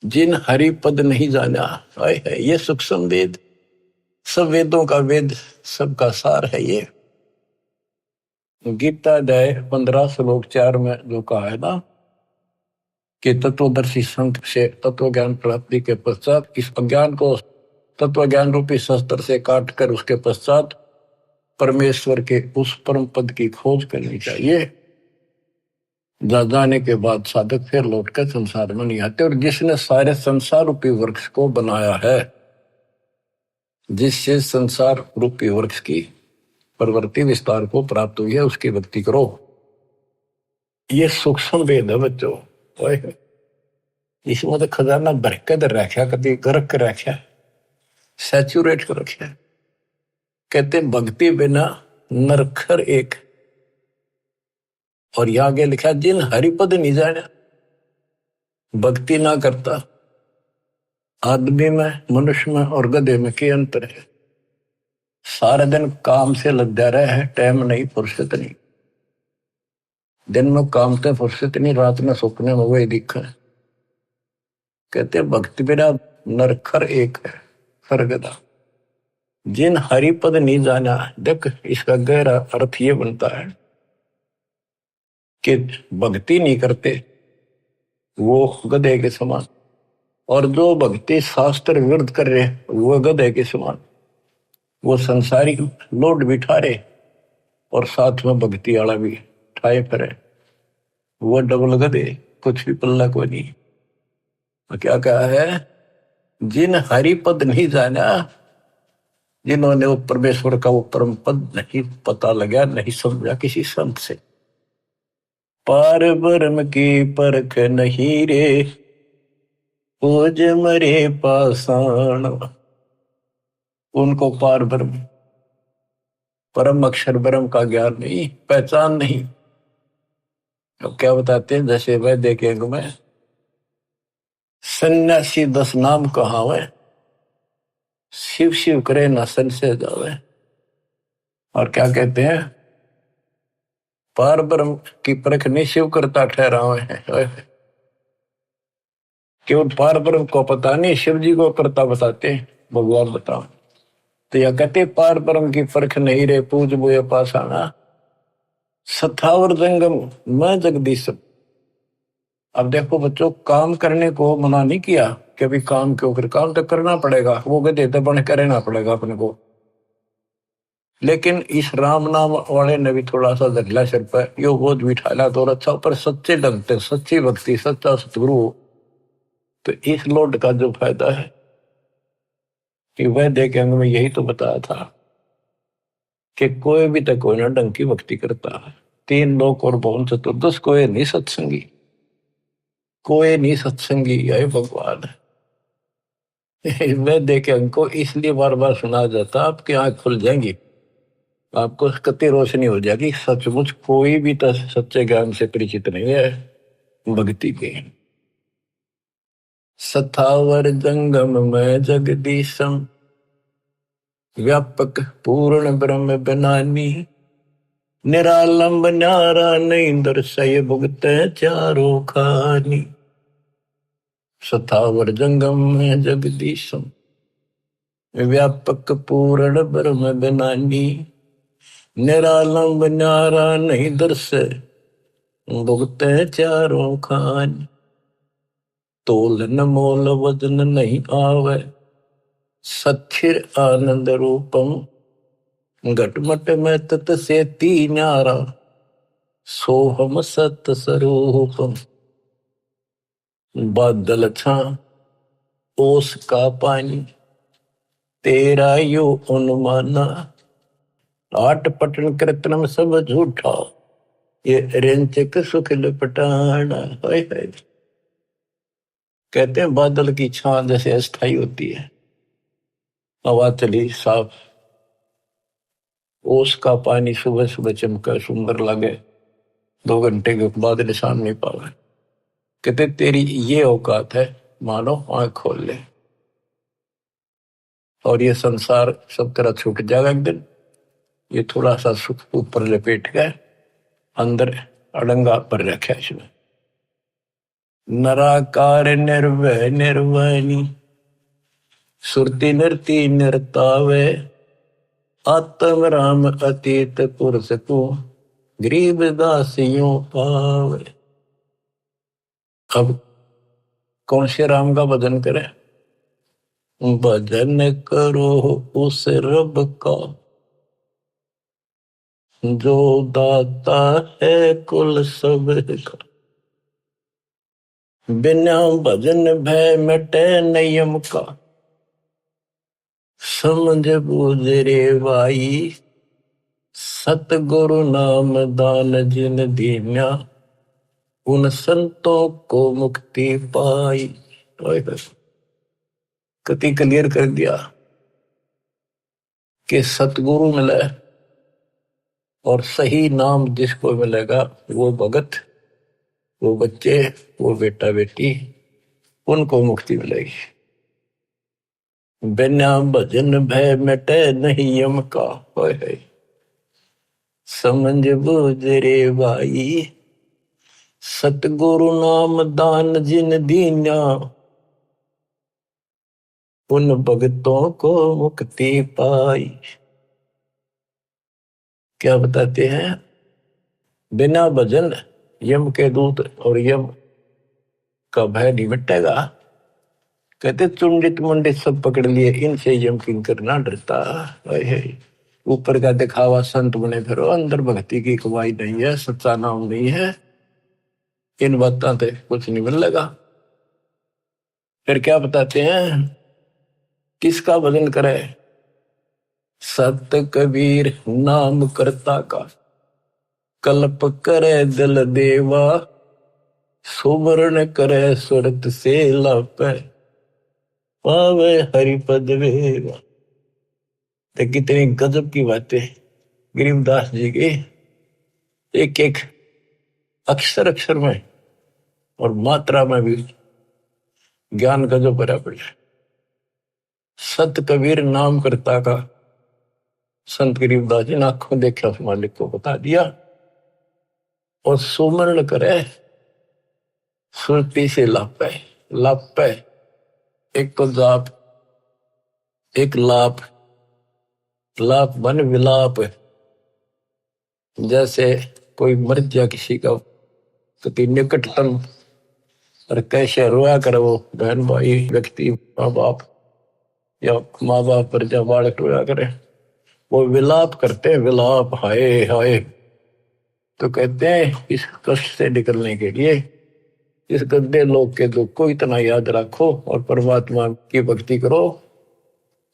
जिन हरि पद नहीं जाना, है ये सूक्ष्म वेद, सब वेदों का वेद, सबका सार है ये। गीता अध्याय 15 श्लोक 4 में जो कहा है ना कि तत्वदर्शी संत से तत्व ज्ञान प्राप्ति के पश्चात इस अज्ञान को तत्व ज्ञान रूपी शस्त्र से काट कर उसके पश्चात परमेश्वर के उस परम पद की खोज करनी चाहिए। जाने के बाद साधक फिर लौटकर संसार में नहीं आते। और जिसने सारे संसार रूपी वृक्ष को बनाया है, जिससे संसार रूपी वृक्ष की प्रवृत्ति विस्तार को प्राप्त हुई है, उसकी भक्ति करो। ये सूक्ष्म वेद है बच्चों, इसमें तो खजाना भर के रखा, कभी गरक कर रखा, सैचुरेट कर रखा। कहते भक्ति बिना नरखर एक, और यहां आगे लिखा जिन हरिपद नहीं जाना, भक्ति ना करता। आदमी में, मनुष्य में और गधे में क्या अंतर है? सारा दिन काम से लद्या रहे है, टाइम नहीं, फुर्सत नहीं। दिन में काम से फुर्सत नहीं, रात में सपने में वही दिखा है। कहते भक्ति बिना नरखर एक है, सरगदा। जिन हरिपद नहीं जाना, देख इसका गहरा अर्थ ये बनता है कि भक्ति नहीं करते वो गधे के समान, और जो भक्ति शास्त्र विरुद्ध कर रहे वो गधे के समान। वो संसारिक लोड बिठा रहे और साथ में भक्ति वाला भी ठाए फिरे, वो डबल गधे, कुछ भी पल्ला को नहीं। क्या कहा है? जिन हरिपद नहीं जाना, जिन्होंने वो परमेश्वर का वो परम पद नहीं पता लगा, नहीं समझा किसी संत से। पार ब्रह्म की परख नहीं रे, पूज मरे पाषाण। उनको पार ब्रह्म, परम अक्षर ब्रह्म का ज्ञान नहीं, पहचान नहीं। अब क्या बताते हैं, जैसे वह देखेंगे मैं सन्यासी 10 नाम कहावे, शिव शिव करे न संशय जावे। और क्या कहते हैं? पार ब्रह्म की परख नहीं शिव करता ठहरावे है, केवल पार ब्रह्म को पता नहीं, शिव जी को करता बताते हैं, भगवान बताओ। तो यह कहते पार ब्रह्म की परख नहीं रे, पूज बोए पाषाणा, सथावर जंगम मैं जगदीश। अब देखो बच्चों, काम करने को मना नहीं किया कि अभी काम क्यों कर, काम तो करना पड़ेगा, वो गधे तो बन करना पड़ेगा अपने को। लेकिन इस राम नाम वाले ने भी थोड़ा सा धरला सिर पर, यो बोझ बिठाला तो अच्छा, पर सच्चे ढंग से सच्ची भक्ति, सच्चा सतगुरु, तो इस लोड का जो फायदा है कि वह देखे में यही तो बताया था कि कोई भी तक कोई ना ढंग की भक्ति करता है। 3 लोक और भवन चतुर्दश, कोई नहीं सत्संगी, कोई नहीं सत्संगी है भगवान। वह देखे हमको इसलिए बार बार सुना जाता, आपकी आंख खुल जाएंगी, आपको कति रोशनी हो जाएगी। सचमुच कोई भी तो सच्चे ज्ञान से परिचित नहीं है भक्ति के। सथावर जंगम में जगदीशम, व्यापक पूर्ण ब्रह्म बनानी, निरालंब न्यारा नहीं दर्शय भुगत चारों खानी। सथावर जंगम में जगदीशम, व्यापक पूर्ण ब्रह्म बनानी, निरालंब न्यारा नहीं दर्शय भुगत चारों खानी। तोल न मोल वजन नहीं आवे, सथिर आनंद रूपम, घटमट में तत से ती न्यारा, सोहम सत स्वरूपम। बादल छा ओस का पानी, तेरा यो अनुमाना, आट पटन कृत्रिम सब झूठा, ये रेंचक सुख लपटाना। हाय हाय। कहते हैं बादल की छां जैसे अस्थाई होती है, हवा चली साफ, ओस का पानी सुबह सुबह चमका सुंदर लगे, 2 घंटे के बाद निशान नहीं पावे। कहते तेरी ये औकात है, मानो आंख खोल ले और ये संसार सब तरह छूट जाएगा एक दिन। ये थोड़ा सा सुख ऊपर लपेट गए, अंदर अड़ंगा पर रखे इसमें। नराकार निर्भय निर्वाणी, सुरती नरती नरतावे, आत्म राम अतीत पुरुष को, गरीब दासियों पावे। अब कौन से राम का भजन करें? भजन करो उस रब का, जो दाता है कुल सब का। बिना भजन भय मिटे नियम का, समझ बूझ रे भाई, सतगुरु नाम दान जिन दीन्या, उन संतों को मुक्ति पाई। कति क्लियर कर दिया कि सतगुरु मिले और सही नाम जिसको मिलेगा वो भगत, वो बच्चे, वो बेटा बेटी, उनको मुक्ति मिलेगी। बिना भजन भय मिटे नहीं यम का, है समझ बूझ रे भाई, सतगुरु नाम दान जिन दीन्या, उन भगतों को मुक्ति पाई। क्या बताते हैं? बिना भजन यम के दूत और यम का भय नहीं मिटेगा। कहते चुंडित मुंडित सब पकड़ लिए, इनसे यम किंकर ना डरता। ऊपर का दिखावा संत बने फिरो, अंदर भक्ति की कमाई नहीं है, सच्चा नाम नहीं है, इन बातों से कुछ नहीं मिलेगा। फिर क्या बताते हैं? किसका भजन करे? सत कबीर नाम करता का, कल्प करे दिल देवा, सुमरण करे सुरत से लापे, पावे हरिपद वेवा। तो कितनी गजब की बातें गरीबदास जी की, एक एक अक्षर अक्षर में और मात्रा में भी ज्ञान गजब भरा पड़ा। सत कबीर नाम करता का, संत गरीबदास जी ने आंखों देखा उस मालिक को बता दिया। और सुमरण करे सुरती से लापे, लापे एक तो जाप, एक लाप, लाप बन विलाप। जैसे कोई मर जा किसी का कति निकटतम, और कैसे रोया करे वो बहन भाई व्यक्ति, माँ बाप या माँ बाप पर जब बालक रोया करे, वो विलाप करते हैं, विलाप, हाय हाय। तो कहते हैं इस कष्ट से निकलने के लिए इस गंदे लोग के दुख को इतना याद रखो और परमात्मा की भक्ति करो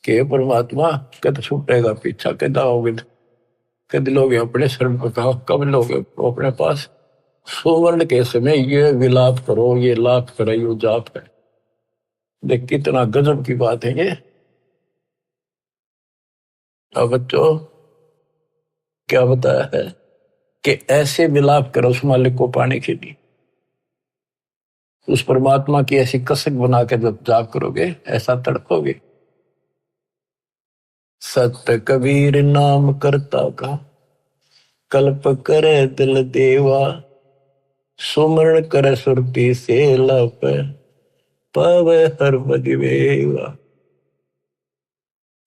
कि परमात्मा कद छूटेगा पीछा, कद आओगे, कद लोग अपने शरण पर कहा, कब लोग अपने पास। सुवर्ण के समय ये विलाप करो, ये लाप करे, यो जाप है। देख कितना गजब की बात है ये। अब बच्चों क्या बताया है कि ऐसे विलाप करो उस मालिक को पाने के लिए, उस परमात्मा की ऐसी कसक बना के जब जाप करोगे ऐसा तड़पोगे। सत्य कबीर नाम करता का, कल्प करे दिल देवा, सुमरण करे सुरती से लप, पावे हर बदिवेवा।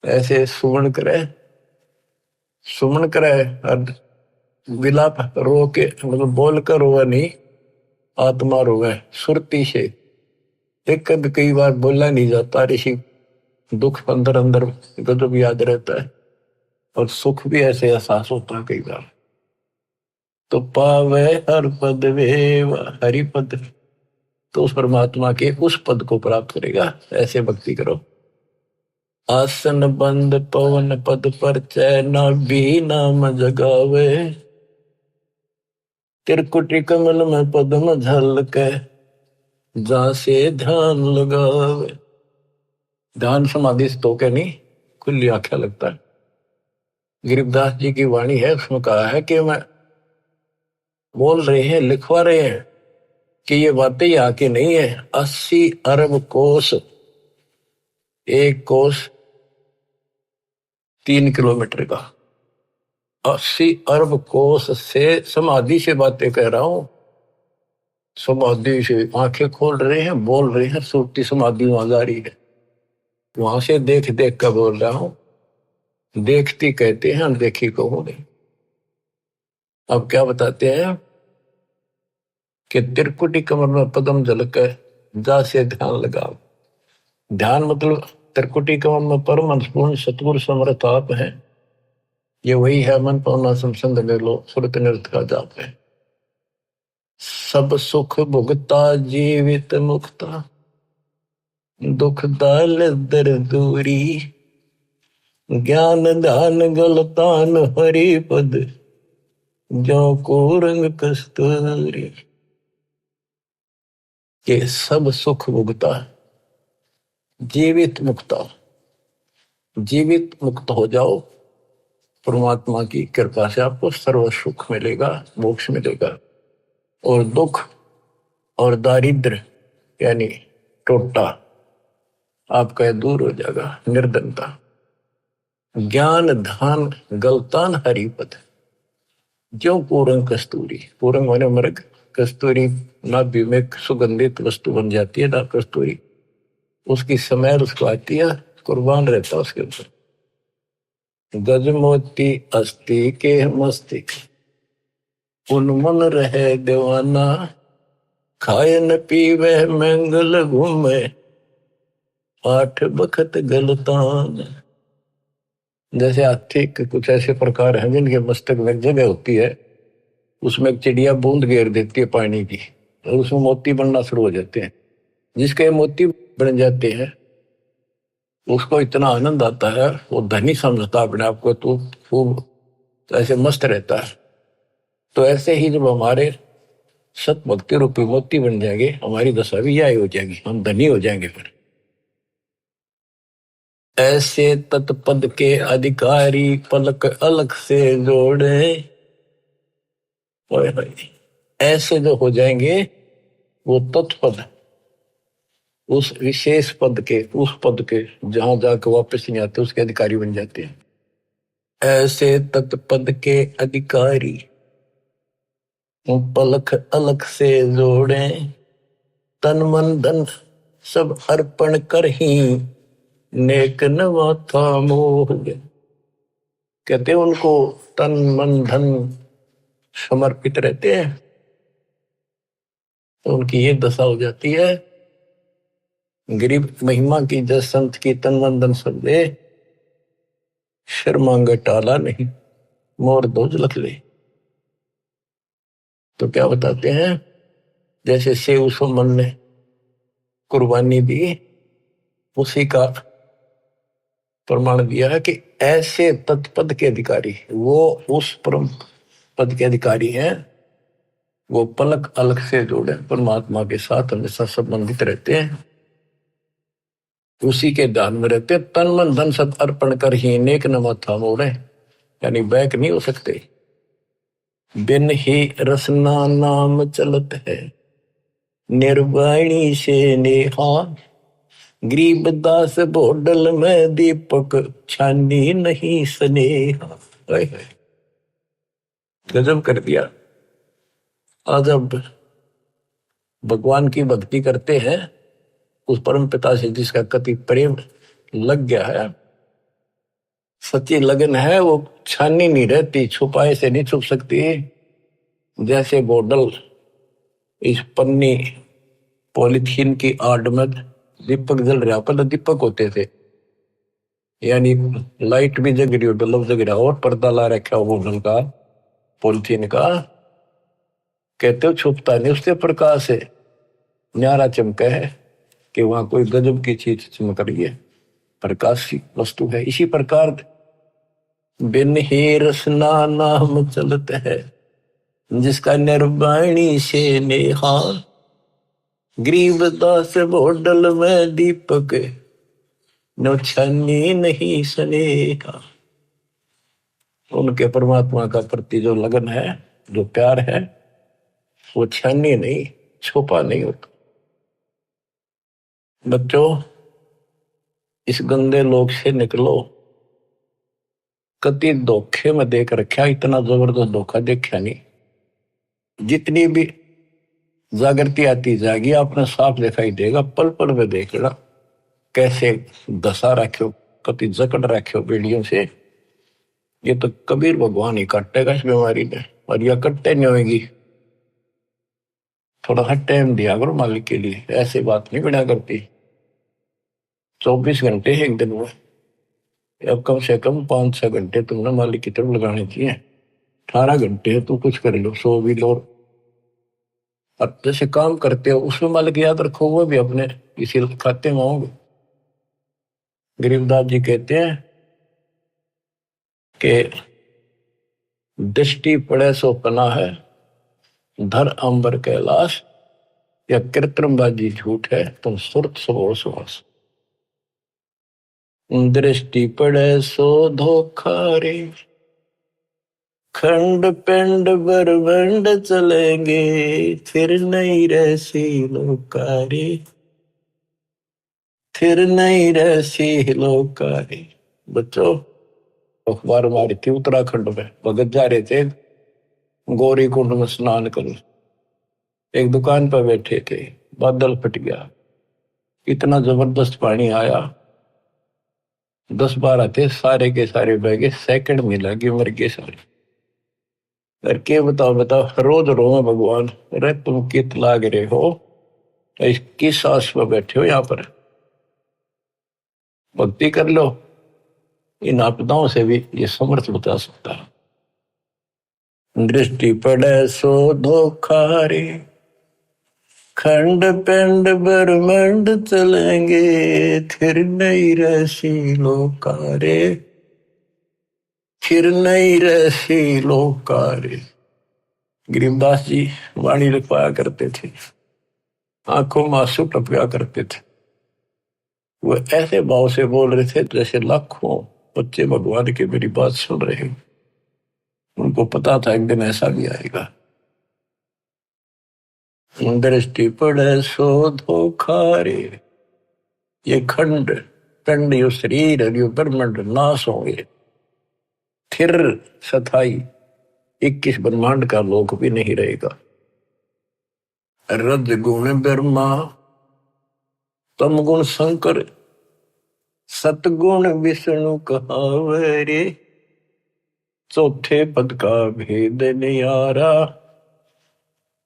ऐसे सुमरण करे, सुमरण करे, और विलाप रो के, मतलब बोल कर रोवा नहीं, आत्मा रोवे सुरती से। एक कद कई बार बोला नहीं जाता, ऋषि दुख अंदर अंदर गजब याद रहता है और सुख भी ऐसे एहसास होता है कई बार। तो पावे हर पद वेव, हरिपद तो उस परमात्मा के उस पद को प्राप्त करेगा। ऐसे भक्ति करो। आसन बंद पवन पद पर चैन भी नाम जगावे, त्रिकुटी कमल में पद्म झलके, जहां से ध्यान लगावे। ध्यान समाधि तो क्या नहीं, खुली आंखें लगता है। गरीबदास जी की वाणी है, उसमें कहा है कि मैं बोल रहे हैं, लिखवा रहे हैं कि ये बातें यहाँ की नहीं है। 80 अरब कोस, एक कोस 3 किलोमीटर का, 80 अरब कोस से समाधि से बातें कह रहा हूं। समाधि से आंखें खोल रहे हैं, बोल रहे हैं, सुरती समाधि वहां जा रही है। वहां से देख देख कर बोल रहा हूं। देखती कहते हैं, अनदेखी को हो नहीं। अब क्या बताते हैं कि त्रिकुटी कमर में पदम झलक है, जा से ध्यान लगाओ। ध्यान मतलब त्रिकुटी कमर में परम अंशपूर्ण सतगुरु समर्थ आप है। ये वही है मन पावना समसंद में लो सुरत नृत का जाप है। सब सुख भुगता जीवित मुक्ता, दुख दाल दर दूरी, ज्ञान दान गलतान हरि पद, जो को रंग कस्तूरी। के सब सुख भुगता, जीवित मुक्ता। जीवित मुक्त हो जाओ, परमात्मा की कृपा से आपको सर्व सुख मिलेगा, मोक्ष मिलेगा। और दुख और दारिद्र यानी टोटा आपका दूर हो जाएगा, निर्धनता। ज्ञान धान गलतान हरिपद, जो पूरंग कस्तूरी। पूरंग माने मृग, कस्तूरी नाभि में सुगंधित वस्तु बन जाती है ना कस्तूरी, उसकी समय उसको आती है, कुर्बान रहता उसके ऊपर। गजमोती अस्थि के मस्तिक, उन्मन रहे दीवाना, खाए न पीवे मंगल घूमे, 8 बखत गलतान। जैसे हाथी के कुछ ऐसे प्रकार हैं जिनके मस्तक में जगह होती है, उसमें एक चिड़िया बूंद घेर देती है पानी की, और उसमें मोती बनना शुरू हो जाते हैं। जिसके मोती बन जाते हैं उसको इतना आनंद आता है, वो धनी समझता अपने आप को, तो खूब ऐसे मस्त रहता है। तो ऐसे ही जब हमारे सत भक्ति रूपी मोती बन जाएंगे, हमारी दशा भी यही हो जाएगी, हम धनी हो जाएंगे। फिर ऐसे तत्पद के अधिकारी पलक अलग से जोड़े, ऐसे जो हो जाएंगे वो तत्पद, उस विशेष पद के, उस पद के जहां जाकर वापस नहीं आते, उसके अधिकारी बन जाते हैं। ऐसे तत्पद के अधिकारी पलक अलग से जोड़े, तन मन धन सब अर्पण कर ही, नेक नवा था मोह। कहते उनको तन मन धन समर्पित रहते हैं, तो उनकी ये दशा हो जाती है। गरीब महिमा की जस संत की तन मन धन सब दे, शर्मांग टाला नहीं, मोर दोज लख ले। तो क्या बताते हैं, जैसे सेव सुमन ने कुर्बानी दी, उसी का प्रमाण दिया है कि ऐसे तत्पद के अधिकारी, वो उस परम पद के अधिकारी हैं, वो पलक अलग से जोड़े परमात्मा के साथ हमेशा संबंधित रहते हैं, उसी के ध्यान में रहते। तन मन धन सब अर्पण कर ही नेक न माथा मोड़े, यानी बैक नहीं हो सकते। बिन ही रसना नाम चलत है, निर्वाणी से नेहा, गरीबदास बोडल में दीपक छानी नहीं स्नेहा। गजब कर दिया। आज अब भगवान की भक्ति करते हैं, उस परम पिता से जिसका कति प्रेम लग गया है, सच्ची लगन है, वो छानी नहीं रहती, छुपाए से नहीं छुप सकती। जैसे बोतल इस पन्नी पॉलिथीन की आड़ में दीपक जल रहा, पहले दीपक होते थे, यानी लाइट भी जग रही हो, बल्ब जग रहा, और पर्दा ला रखा हो बोतल का, पॉलिथीन का, कहते हो छुपता नहीं उससे प्रकाश है। न्यारा चमका है कि वहां कोई गजब की चीज चमक रही है, प्रकाश की वस्तु है। इसी प्रकार बिन ही रसना नाम चलत है, जिसका निर्वाणी से नेहा, गरीबदास बोडल में दीपक, नो छानी नहीं स्नेहा। उनके परमात्मा का प्रति जो लगन है, जो प्यार है, वो छानी नहीं, छुपा नहीं होता। बच्चों, इस गंदे लोक से निकलो। कति धोखे में देख रखा, इतना जबरदस्त धोखा देखा नहीं। जितनी भी जागृति आती जाएगी, आपने साफ दिखाई देगा, पल पल में देखना कैसे दशा रखो, कति जकड़ रखो बेड़ियों से। ये तो कबीर भगवान ही काटेगा इस बीमारी में, और यह कटते नहीं होगी। थोड़ा सा टाइम दिया करो मालिक के लिए, ऐसी बात नहीं बना करती। 24 घंटे एक दिन में, अब कम से कम 5-6 घंटे तुमने मालिक की तरफ लगाने चाहिए। 18 घंटे तो कुछ कर लो, सो भी लो। अब जैसे काम करते हो उसमें मालिक याद रखो, वो भी अपने इसी खाते में होंगे। गरीबदास जी कहते हैं कि दृष्टि पड़े सो पना है, धर अंबर कैलाश, या कृत्रिमबाजी झूठ है, तुम सुरत सो सुहास। दृष्टि पड़े सो धोखा रे, खंड पिंड बरबंड चलेंगे, फिर नहीं रहसी लोकारी, फिर नहीं रहसी लोकारी। बच्चों, अखबार मारी थी उत्तराखंड में, भगत जा रहे थे गौरी कुंड में स्नान कर, एक दुकान पर बैठे थे, बादल फट गया, इतना जबरदस्त पानी आया, 10-12 थे, सारे के सारे बह गए, सेकंड में लगे, मर गए सारे। करके बताओ बताओ, रोज रो भगवान, अरे तुम कित लाग रहे हो, इस किस आस पर बैठे हो, यहाँ पर भक्ति कर लो। इन आपदाओं से भी ये समर्थ बता सकता है। दृष्टि पड़े सो धोखा रे, खंड पिंड ब्रह्मंड चलेंगे, फिर नहीं रहसी लोकारे, फिर नहीं रहसी लोकारे। गरीबदास जी वाणी लिखवाया करते थे, आंखों में आंसू टपका करते थे। वो ऐसे भाव से बोल रहे थे जैसे लाखों बच्चे भगवान की मेरी बात सुन रहे हैं। उनको पता था एक दिन ऐसा भी आएगा। दृष्टि पड़े सो धोखा रे, ये खंड पिंड, यो शरीर, यो ब्रह्मांड नाश होंगे, फिर सथाई 21 ब्रह्मांड का लोक भी नहीं रहेगा। रज गुण ब्रह्मा, तम गुण शंकर, सतगुण विष्णु कहावे रे, चौथे पद का भेद नियारा,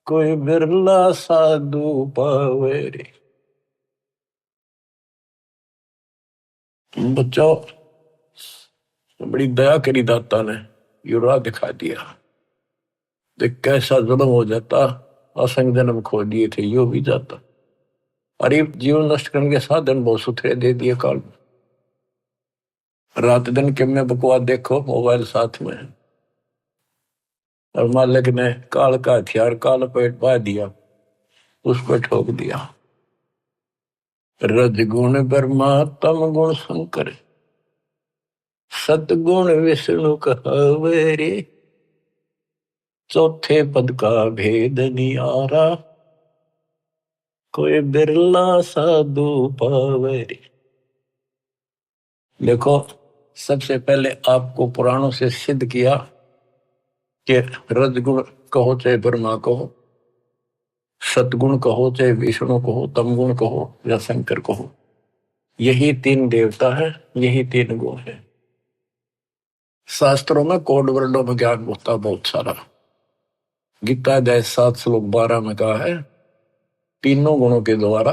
कोई बिरला साधु पावे रे। बच्चों, बड़ी दया करी दाता ने, ये राह दिखा दिया। देख कैसा जुल्म हो जाता, असंग जन्म खो दिए थे, यो भी जाता। अरे जीवन नष्ट करने के साधन बहुत सुथरे दे दिए काल में। रात दिन के में बकवास देखो, मोबाइल साथ में, और मालिक ने काल का हथियार काल पेट पा दिया, उस पर ठोक दिया। रज गुण ब्रह्मा, तम गुण शंकर, सतगुण विष्णु कहावे रे, चौथे पद का भेद नियारा, कोई बिरला साधु पावे रे। देखो, सबसे पहले आपको पुराणों से सिद्ध किया कि रजगुण कहो चाहे ब्रह्मा कहो, सतगुण कहो चाहे विष्णु कहो, तमगुण कहो या शंकर कहो, यही 3 देवता है, यही 3 गुण है। शास्त्रों में कोड वर्णों में ज्ञान होता बहुत सारा। गीता अध्याय 7 श्लोक 12 में कहा है, तीनों गुणों के द्वारा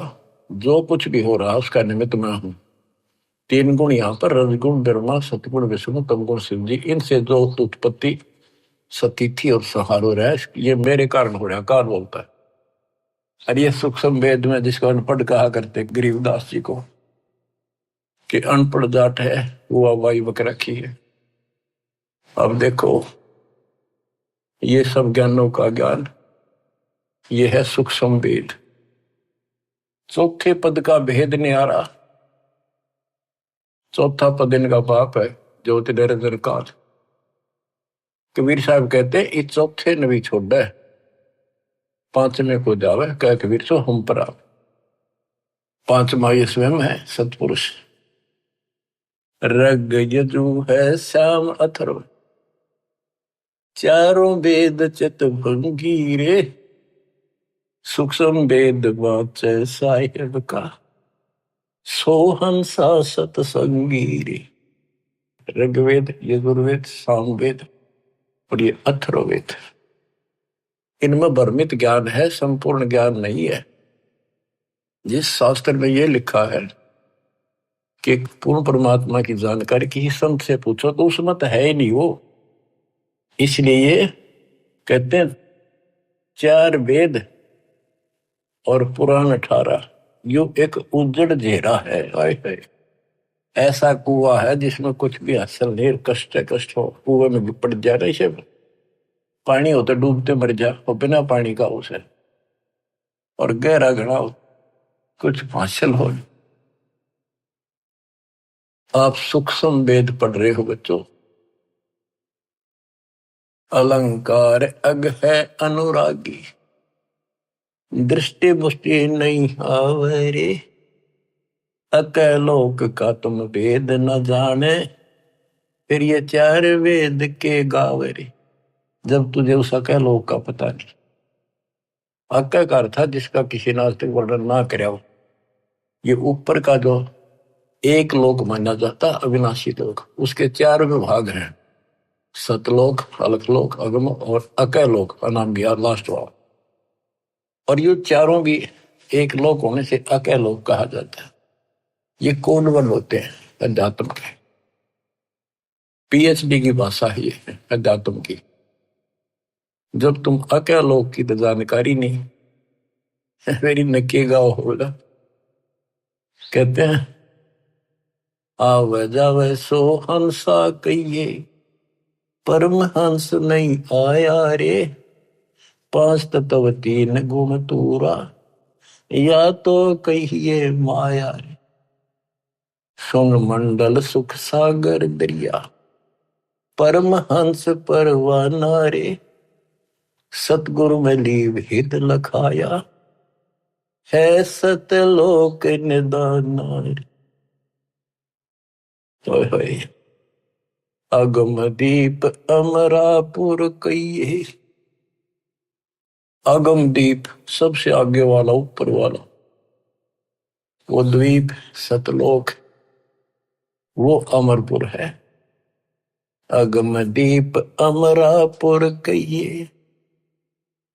जो कुछ भी हो रहा है उसका निमित्त मैं हूं। 3 गुण यहाँ पर, रजगुण ब्रह्मा, सतगुण विष्णु, तमगुण शिव जी, इनसे जो उत्पत्ति सतिथि और सहारो रहा है, ये मेरे कारण हो रहा है, काल बोलता है। और ये सूक्ष्म वेद में जिसको अनपढ़ कहा करते गरीबदास जी को कि अनपढ़ जाट है वो वाई बक रखी है। अब देखो ये सब ज्ञानों का ज्ञान ये है सूक्ष्म वेद। चौथे पद का भेद न्यारा, चौथा पद इनका बाप है ज्योति निरंजन काल। कबीर साहब कहते हैं इस चौथे ने भी छोड़ है, पांचवें को जावे कह कबीर सो हम पर आवे। पांचवा ये स्वयं है सतपुरुष। रग यजु है श्याम अथर्व, चारों वेद चित भंगीरे, सूक्ष्म वेद वाचे साहिब का, सोहंसा सतसंगी रे। ऋग्वेद, यजुर्वेद, सामवेद और ये अथर्ववेद, इनमें भ्रमित ज्ञान है, संपूर्ण ज्ञान नहीं है। जिस शास्त्र में ये लिखा है कि पूर्ण परमात्मा की जानकारी किसी संत से पूछो तो उसमें तो है ही नहीं वो। इसलिए ये कहते हैं चार वेद और पुराण 18 यो एक उजड़ घेरा है। आए है ऐसा कुआ है जिसमें कुछ भी हासिल नहीं, कष्ट हो, कुएं में भी पड़ जाए ना, इसे पानी हो तो डूबते मर जा, और बिना पानी का उसे, और गहरा घड़ा हो कुछ हासिल हो। आप सूक्ष्म वेद पढ़ रहे हो बच्चों। अलंकार अग है अनुरागी, दृष्टि मुष्टि नहीं आवरे, अकलोक का तुम वेद न जाने, फिर ये चार वेद के गावरे। जब तुझे उस अकलोक का पता नहीं, अक्कार था जिसका किसी ने आज तक वर्णन ना कराया हो। ये ऊपर का जो एक लोक माना जाता अविनाशी लोक, उसके चार विभाग हैं, सतलोक, अलकलोक, अगम और अकलोक नाम भी लास्ट वाला। और ये चारों भी एक लोक होने से अकलोक कहा जाता है। ये कोनवन होते हैं अध्यात्म के, पीएचडी की भाषा है ये अध्यात्म की। जब तुम अकलोक की तो जानकारी नहीं, मेरी नके गाँव होगा। कहते हैं आवे जावे सो हंसा कहिए, परमहंस नहीं आया रे, पांच तत्व तीन गुण तूरा, या तो कहिए माया रे। सुन मंडल सुख सागर दरिया, परमहंस परवाना रे, सतगुरु में लीव हित लखाया, है सतलोक निदाना रे। अगम दीप अमरापुर कहिए, अगम दीप सबसे आगे वाला, ऊपर वाला, वो द्वीप सतलोक, वो अमरपुर है। अगम दीप अमरापुर कहिए,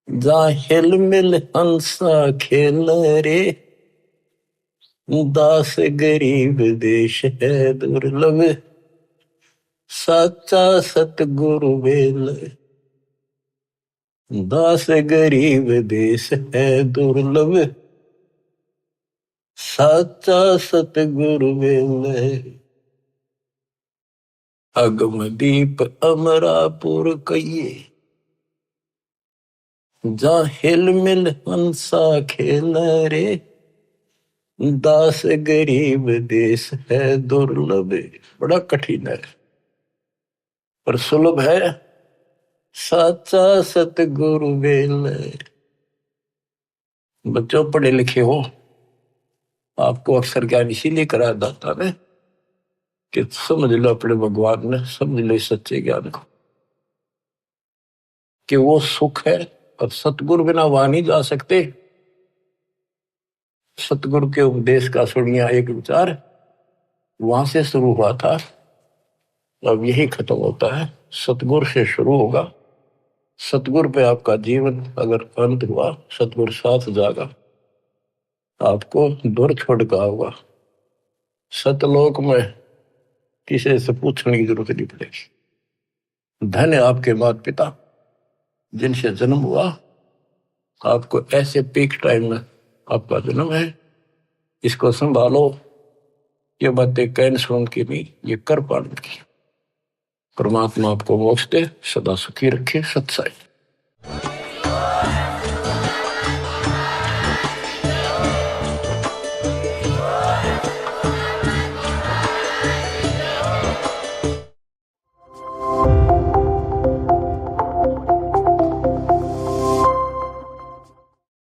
जा हिल मिल हंसा खेल रे, दास गरीब देश है दुर्लभ, साचा सतगुरु वेल। दास गरीब देश है दुर्लभ, साचा सतगुरु वेल। अगम दीप अमरापुर कहिए, जा हिल मिल हंसा खेल रे, दास गरीब देश है दुर्लभ। बड़ा कठिन है पर सुलभ है, साचा सतगुरु वेल। बच्चों पढ़े लिखे हो, आपको अक्सर ज्ञान इसीलिए करा जाता है कि समझ लो अपने भगवान ने, समझ लो सच्चे ज्ञान को कि वो सुख है, और सतगुरु बिना वहां नहीं जा सकते। सतगुरु के उपदेश का सुनिया एक विचार वहां से शुरू हुआ था, अब यही खत्म होता है। सतगुरु से शुरू होगा, सतगुरु पे आपका जीवन अगर अंत हुआ, सतगुरु साथ जागा, आपको दूर छोड़ का होगा। सतलोक में किसी से पूछने की जरूरत नहीं पड़ेगी। धन्य आपके माता पिता जिनसे जन्म हुआ, आपको ऐसे पीक टाइम में आपका जन्म है, इसको संभालो। ये बातें कहने सुन की नहीं, ये कर पाने की। परमात्मा आपको मोक्ष दे, सदा सुखी रखे। सत्साई।